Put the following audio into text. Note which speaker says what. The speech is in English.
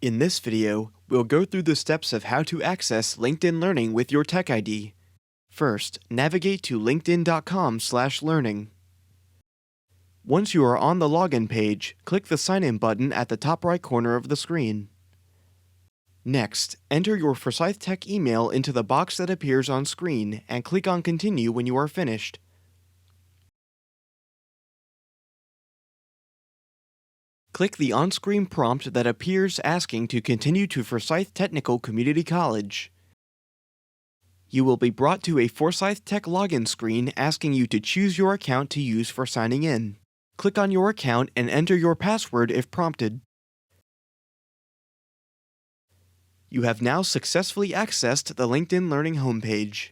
Speaker 1: In this video, we'll go through the steps of how to access LinkedIn Learning with your Tech ID. First, navigate to linkedin.com/learning. Once you are on the login page, click the Sign In button at the top right corner of the screen. Next, enter your Forsyth Tech email into the box that appears on screen and click on Continue when you are finished. Click the on-screen prompt that appears asking to continue to Forsyth Technical Community College. You will be brought to a Forsyth Tech login screen asking you to choose your account to use for signing in. Click on your account and enter your password if prompted. You have now successfully accessed the LinkedIn Learning homepage.